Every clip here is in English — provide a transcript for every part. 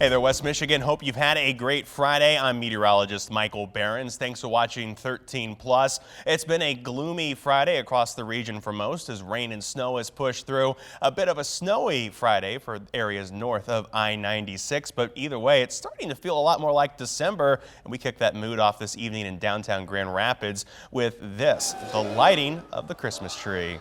Hey there, West Michigan. Hope you've had a great Friday. I'm meteorologist Michael Behrens. Thanks for watching 13 Plus. It's been a gloomy Friday across the region for most as rain and snow has pushed through. A bit of a snowy Friday for areas north of I-96, but either way, it's starting to feel a lot more like December. And we kick that mood off this evening in downtown Grand Rapids with this, the lighting of the Christmas tree.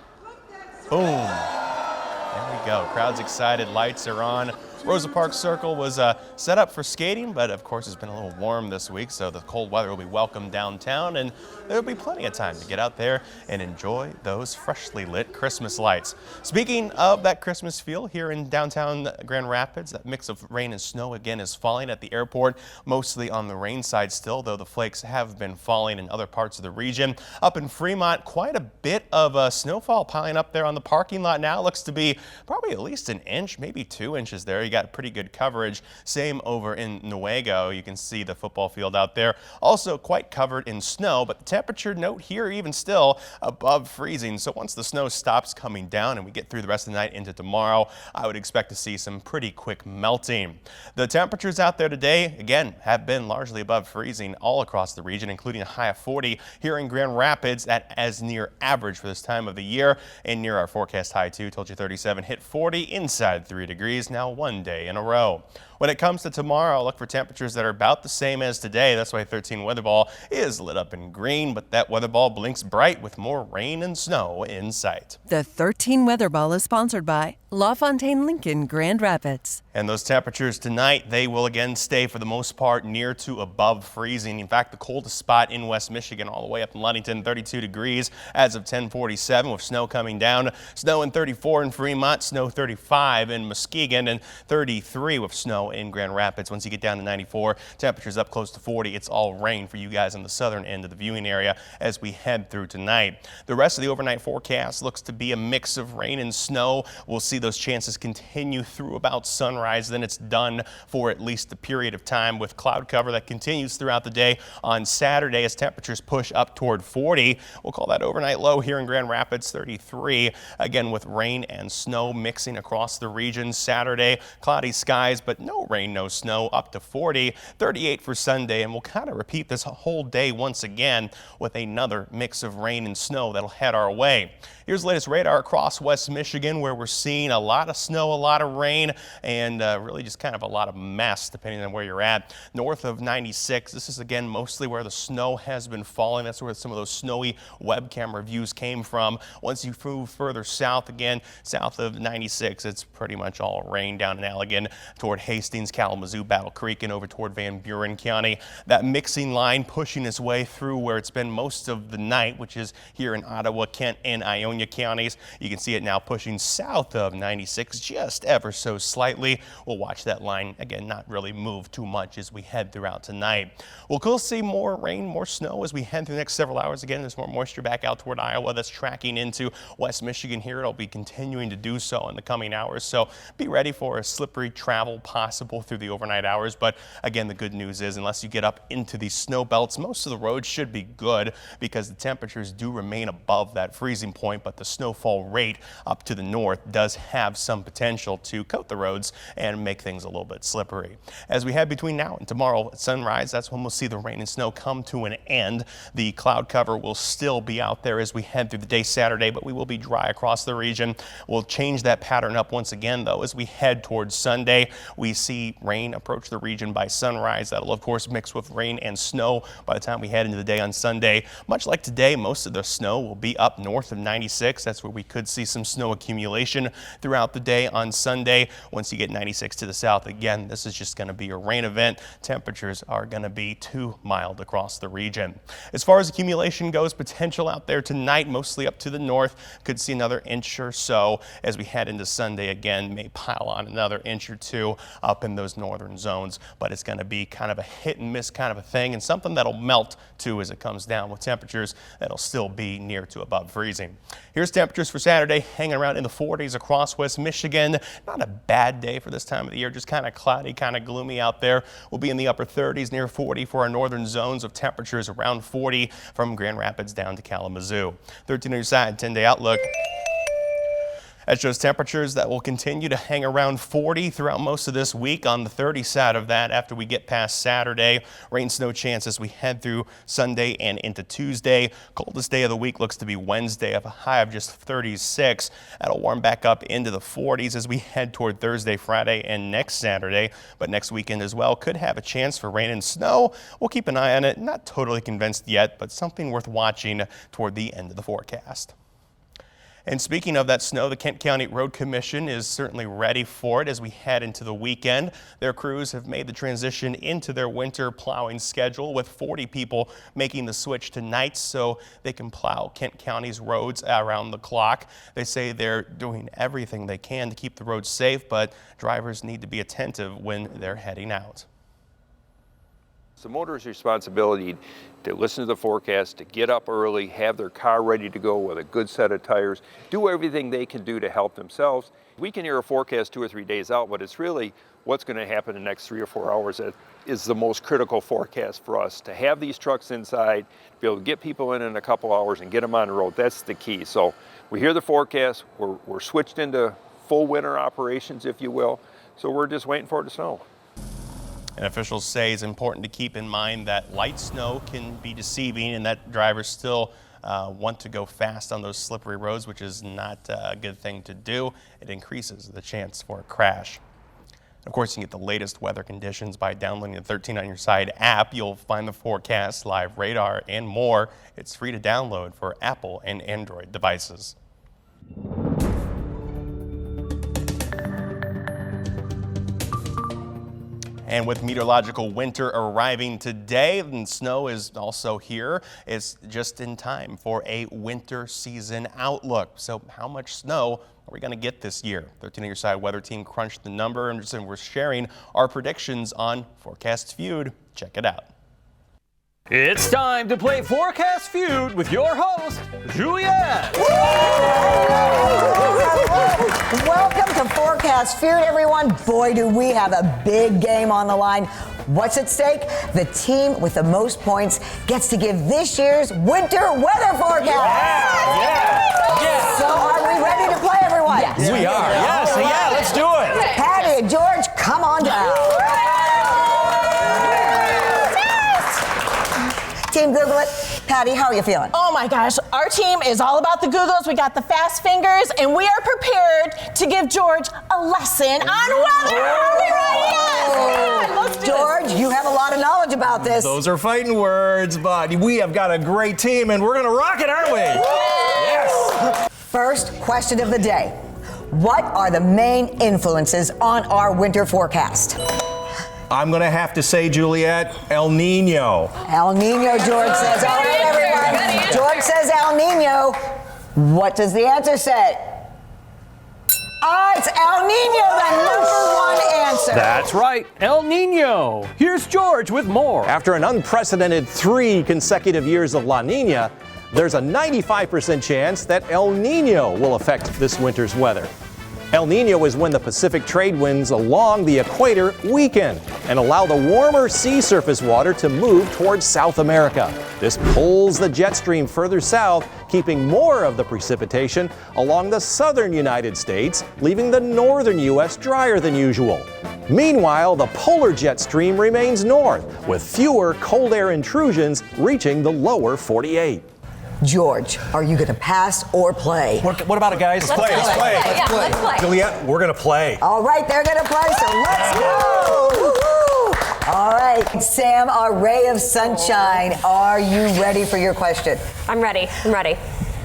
Boom. There we go. Crowd's excited. Lights are on. Rosa Parks Circle was set up for skating, but of course it's been a little warm this week, so the cold weather will be welcome downtown, and there'll be plenty of time to get out there and enjoy those freshly lit Christmas lights. Speaking of that Christmas feel here in downtown Grand Rapids, that mix of rain and snow again is falling at the airport, mostly on the rain side still, though the flakes have been falling in other parts of the region. Up in Fremont, quite a bit of snowfall piling up there on the parking lot now. Looks to be probably at least an inch, maybe 2 inches there. You got pretty good coverage. Same over in Newaygo. You can see the football field out there. Also quite covered in snow, but the temperature note here even still above freezing. So once the snow stops coming down and we get through the rest of the night into tomorrow, I would expect to see some pretty quick melting. The temperatures out there today, again, have been largely above freezing all across the region, including a high of 40 here in Grand Rapids at as near average for this time of the year. And near our forecast high too, told you 37, hit 40 inside 3 degrees, now 1 day in a row. When it comes to tomorrow, I'll look for temperatures that are about the same as today. That's why 13 weather ball is lit up in green, but that weather ball blinks bright with more rain and snow in sight. The 13 weather ball is sponsored by LaFontaine Lincoln Grand Rapids. And those temperatures tonight, they will again stay for the most part near to above freezing. In fact, the coldest spot in West Michigan all the way up in Ludington, 32 degrees as of 10:47 with snow coming down. Snow in 34 in Fremont, snow 35 in Muskegon, and 33 with snow in Grand Rapids. Once you get down to 94, temperatures up close to 40. It's all rain for you guys on the southern end of the viewing area as we head through tonight. The rest of the overnight forecast looks to be a mix of rain and snow. We'll see those chances continue through about sunrise. Then it's done for at least a period of time with cloud cover that continues throughout the day on Saturday as temperatures push up toward 40. We'll call that overnight low here in Grand Rapids, 33. Again, with rain and snow mixing across the region. Saturday, cloudy skies, but no rain, no snow, up to 40, 38 for Sunday, and we'll kind of repeat this whole day once again with another mix of rain and snow that'll head our way. Here's the latest radar across West Michigan where we're seeing a lot of snow, a lot of rain, and really just kind of a lot of mess depending on where you're at. North of 96, this is again mostly where the snow has been falling. That's where some of those snowy web camera views came from. Once you move further south again, south of 96, it's pretty much all rain down in Allegan toward Hastings, Kalamazoo, Battle Creek, and over toward Van Buren County. That mixing line pushing its way through where it's been most of the night, which is here in Ottawa, Kent, and Ionia counties. You can see it now pushing south of 96 just ever so slightly. We'll watch that line again not really move too much as we head throughout tonight. We'll see more rain, more snow as we head through the next several hours. Again, there's more moisture back out toward Iowa that's tracking into West Michigan here. It'll be continuing to do so in the coming hours, so be ready for a slippery travel possible through the overnight hours. But again, the good news is unless you get up into these snow belts, most of the roads should be good because the temperatures do remain above that freezing point, but the snowfall rate up to the north does have some potential to coat the roads and make things a little bit slippery. As we head between now and tomorrow at sunrise, that's when we'll see the rain and snow come to an end. The cloud cover will still be out there as we head through the day Saturday, but we will be dry across the region. We'll change that pattern up once again, though, as we head towards Sunday. We see rain approach the region by sunrise. That'll, of course, mix with rain and snow by the time we head into the day on Sunday. Much like today, most of the snow will be up north of 96. That's where we could see some snow accumulation throughout the day on Sunday. Once you get 96 to the south, again, this is just going to be a rain event. Temperatures are going to be too mild across the region. As far as accumulation goes, potential out there tonight, mostly up to the north. Could see another inch or so as we head into Sunday. Again, may pile on another inch or two up in those northern zones, but it's going to be kind of a hit and miss kind of a thing, and something that'll melt too as it comes down with temperatures that'll still be near to above freezing. Here's temperatures for Saturday, hanging around in the 40s across West Michigan. Not a bad day for this time of the year, just kind of cloudy, kind of gloomy out there. We'll be in the upper 30s, near 40 for our northern zones, of temperatures around 40 from Grand Rapids down to Kalamazoo. 13 on your side, 10-day outlook. That shows temperatures that will continue to hang around 40 throughout most of this week. On the 30 side of that, after we get past Saturday, rain snow chance as we head through Sunday and into Tuesday. Coldest day of the week looks to be Wednesday, of a high of just 36. That'll warm back up into the 40s as we head toward Thursday, Friday, and next Saturday. But next weekend as well could have a chance for rain and snow. We'll keep an eye on it. Not totally convinced yet, but something worth watching toward the end of the forecast. And speaking of that snow, the Kent County Road Commission is certainly ready for it as we head into the weekend. Their crews have made the transition into their winter plowing schedule, with 40 people making the switch tonight so they can plow Kent County's roads around the clock. They say they're doing everything they can to keep the roads safe, but drivers need to be attentive when they're heading out. It's the motorist's responsibility to listen to the forecast, to get up early, have their car ready to go with a good set of tires, do everything they can do to help themselves. We can hear a forecast 2 or 3 days out, but it's really what's going to happen in the next 3 or 4 hours that is the most critical forecast for us. To have these trucks inside, be able to get people in a couple hours and get them on the road, that's the key. So we hear the forecast, we're switched into full winter operations, if you will, so we're just waiting for it to snow. And officials say it's important to keep in mind that light snow can be deceiving and that drivers still want to go fast on those slippery roads, which is not a good thing to do. It increases the chance for a crash. Of course, you can get the latest weather conditions by downloading the 13 on Your Side app. You'll find the forecast, live radar, and more. It's free to download for Apple and Android devices. And with meteorological winter arriving today, and snow is also here, it's just in time for a winter season outlook. So how much snow are we going to get this year? 13 on Your Side weather team crunched the number, and we're sharing our predictions on Forecast Feud. Check it out. It's time to play Forecast Feud with your host, Juliet. Welcome to Forecast Feud, everyone. Boy, do we have a big game on the line. What's at stake? The team with the most points gets to give this year's winter weather forecast. Yeah. So are we ready to play, everyone? Yes. We are. Yes. Right. Yeah, let's do it. Patty and George, come on down. Team Google it. Patty, how are you feeling? Oh my gosh, our team is all about the Googles. We got the fast fingers, and we are prepared to give George a lesson on weather. Are we ready? Yes. Yeah, let's do George, this. you have a lot of knowledge about this. Those are fighting words, but we have got a great team, and we're going to rock it, aren't we? Yes. First question of the day. What are the main influences on our winter forecast? I'm going to have to say, Juliet, El Nino. El Nino, George says. All right, everyone. George says El Nino. What does the answer say? It's El Nino, the #1 answer. That's right, El Nino. Here's George with more. After an unprecedented 3 consecutive years of La Nina, there's a 95% chance that El Nino will affect this winter's weather. El Nino is when the Pacific trade winds along the equator weaken and allow the warmer sea surface water to move towards South America. This pulls the jet stream further south, keeping more of the precipitation along the southern United States, leaving the northern U.S. drier than usual. Meanwhile, the polar jet stream remains north, with fewer cold air intrusions reaching the lower 48. George, are you going to pass or play? What about it, guys? Let's play. Juliet, we're going to play. All right, they're going to play, so let's go. Woo-hoo. All right, Sam, our ray of sunshine, are you ready for your question? I'm ready.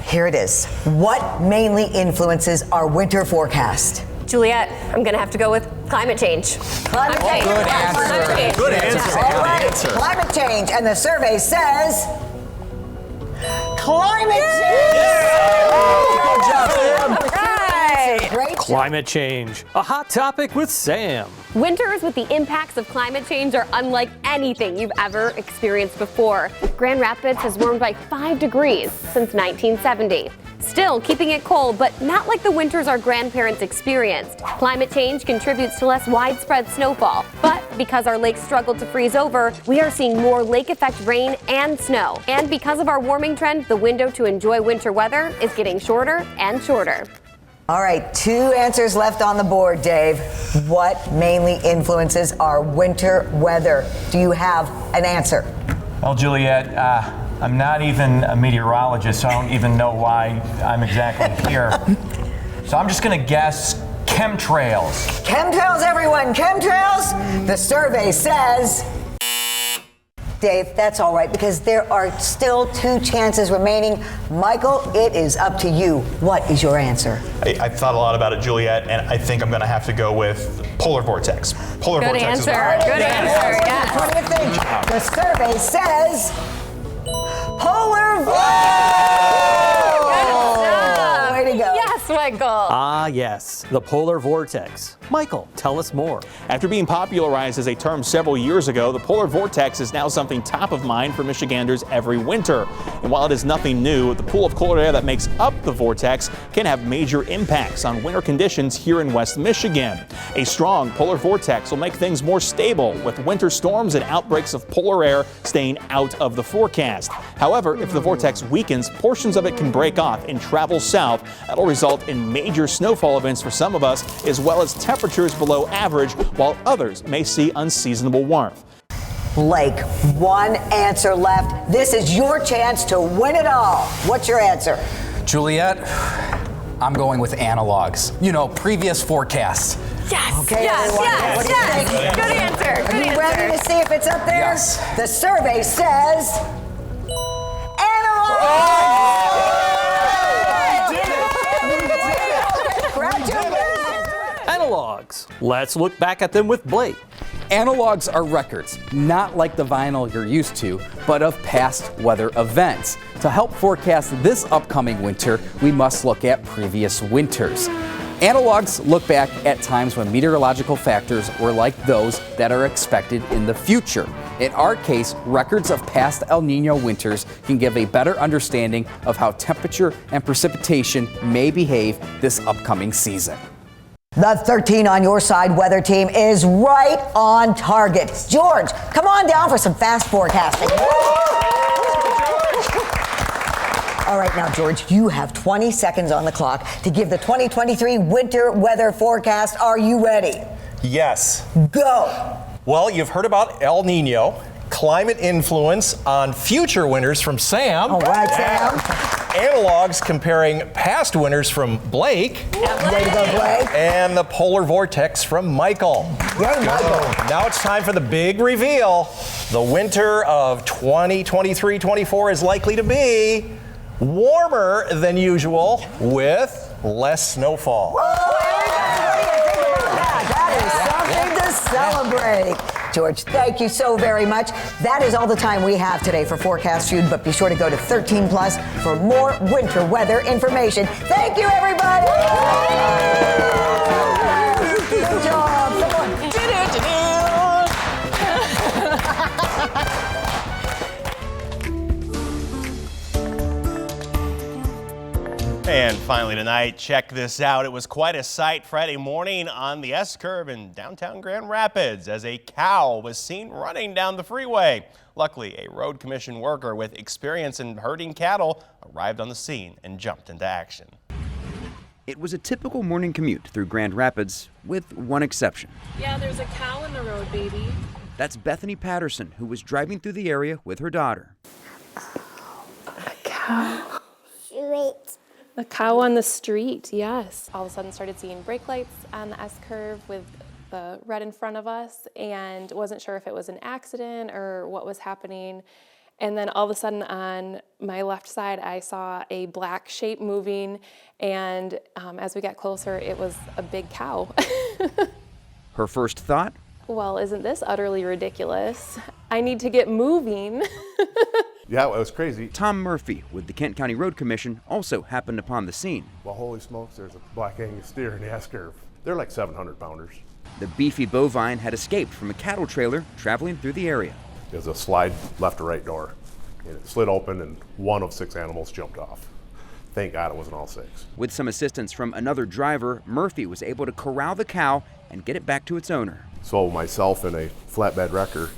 Here it is. What mainly influences our winter forecast? Juliet, I'm going to have to go with climate change. Climate change. Good answer. Good answer. All right, climate change, and the survey says climate change. Good job, Sam. Right. Great. Climate change, a hot topic with Sam. Winters with the impacts of climate change are unlike anything you've ever experienced before. Grand Rapids has warmed by 5 degrees since 1970. Still keeping it cold, but not like the winters our grandparents experienced. Climate change contributes to less widespread snowfall, but because our lakes struggle to freeze over, we are seeing more lake effect rain and snow. And because of our warming trend, the window to enjoy winter weather is getting shorter and shorter. All right, 2 answers left on the board, Dave. What mainly influences our winter weather? Do you have an answer? Well, Juliet, I'm not even a meteorologist, so I don't even know why I'm exactly here. So I'm just gonna guess chemtrails. Chemtrails, everyone, chemtrails. The survey says, Dave, that's all right, because there are still 2 chances remaining. Michael, it is up to you. What is your answer? I've thought a lot about it, Juliet, and I think I'm going to have to go with polar vortex. Polar Good vortex answer. is right. Good answer. Yes. What do you think? The survey says polar vortex. Way to go. Yes, Michael. Ah, yes, the polar vortex. Michael, tell us more. After being popularized as a term several years ago, the polar vortex is now something top of mind for Michiganders every winter. And while it is nothing new, the pool of cold air that makes up the vortex can have major impacts on winter conditions here in West Michigan. A strong polar vortex will make things more stable, with winter storms and outbreaks of polar air staying out of the forecast. However, if the vortex weakens, portions of it can break off and travel south. That'll result in major snowfall events for some of us, as well as temperatures below average, while others may see unseasonable warmth. Blake, 1 answer left. This is your chance to win it all. What's your answer? Juliet, I'm going with analogs. You know, previous forecasts. Yes. Okay, yes. everyone, Yes. what do you Yes. think? Good answer. Are Good you answer. ready to see if it's up there? Yes. The survey says analog. Analogs. Let's look back at them with Blake. Analogs are records, not like the vinyl you're used to, but of past weather events. To help forecast this upcoming winter, we must look at previous winters. Analogs look back at times when meteorological factors were like those that are expected in the future. In our case, records of past El Nino winters can give a better understanding of how temperature and precipitation may behave this upcoming season. The 13 on your side weather team is right on target. George, come on down for some fast forecasting. All right, now, George, you have 20 seconds on the clock to give the 2023 winter weather forecast. Are you ready? Yes. Go. Well, you've heard about El Nino, climate influence on future winters from Sam. All right, Sam. Analogs comparing past winters from Blake. Way to go, Blake. And the polar vortex from Michael. Yay, Michael. Now it's time for the big reveal. The winter of 2023-24 is likely to be warmer than usual with less snowfall. That is something to celebrate. George, thank you so very much. That is all the time we have today for Forecast Feud, but be sure to go to 13 Plus for more winter weather information. Thank you, everybody. Good job. Come on. And finally tonight, check this out. It was quite a sight Friday morning on the S-curve in downtown Grand Rapids as a cow was seen running down the freeway. Luckily, a road commission worker with experience in herding cattle arrived on the scene and jumped into action. It was a typical morning commute through Grand Rapids, with one exception. Yeah, there's a cow in the road, baby. That's Bethany Patterson, who was driving through the area with her daughter. A cow. A cow on the street, yes. All of a sudden started seeing brake lights on the S-curve with the red in front of us and wasn't sure if it was an accident or what was happening. And then all of a sudden on my left side, I saw a black shape moving, and as we got closer, it was a big cow. Her first thought? Well, isn't this utterly ridiculous? I need to get moving. Yeah, it was crazy. Tom Murphy with the Kent County Road Commission also happened upon the scene. Well, holy smokes, there's a black Angus steer in the S-curve. They're like 700 pounders. The beefy bovine had escaped from a cattle trailer traveling through the area. There's a slide left to right door, and it slid open, and one of 6 animals jumped off. Thank God it wasn't all 6. With some assistance from another driver, Murphy was able to corral the cow and get it back to its owner. So myself and a flatbed wrecker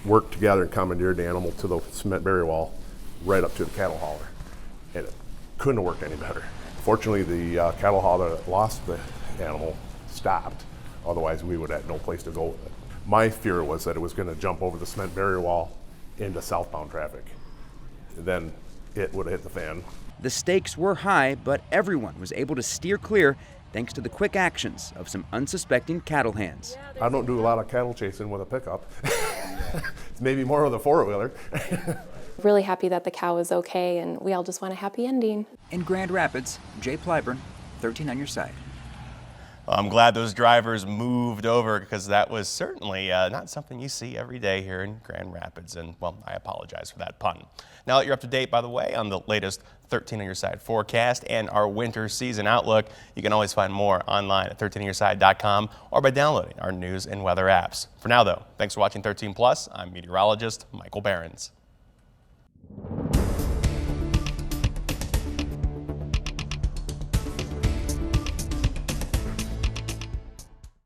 worked together and commandeered the animal to the cement barrier wall right up to the cattle hauler. And it couldn't have worked any better. Fortunately, the cattle hauler that lost the animal stopped. Otherwise, we would have no place to go with it. My fear was that it was going to jump over the cement barrier wall into southbound traffic. Then it would have hit the fan. The stakes were high, but everyone was able to steer clear thanks to the quick actions of some unsuspecting cattle hands. I don't do a lot of cattle chasing with a pickup. It's maybe more with a four-wheeler. Really happy that the cow is okay, and we all just want a happy ending. In Grand Rapids, Jay Plyburn, 13 on your side. Well, I'm glad those drivers moved over because that was certainly not something you see every day here in Grand Rapids. And, well, I apologize for that pun. Now that you're up to date, by the way, on the latest 13 on Your Side forecast and our winter season outlook, you can always find more online at 13onyourside.com or by downloading our news and weather apps. For now, though, thanks for watching 13 Plus. I'm meteorologist Michael Behrens.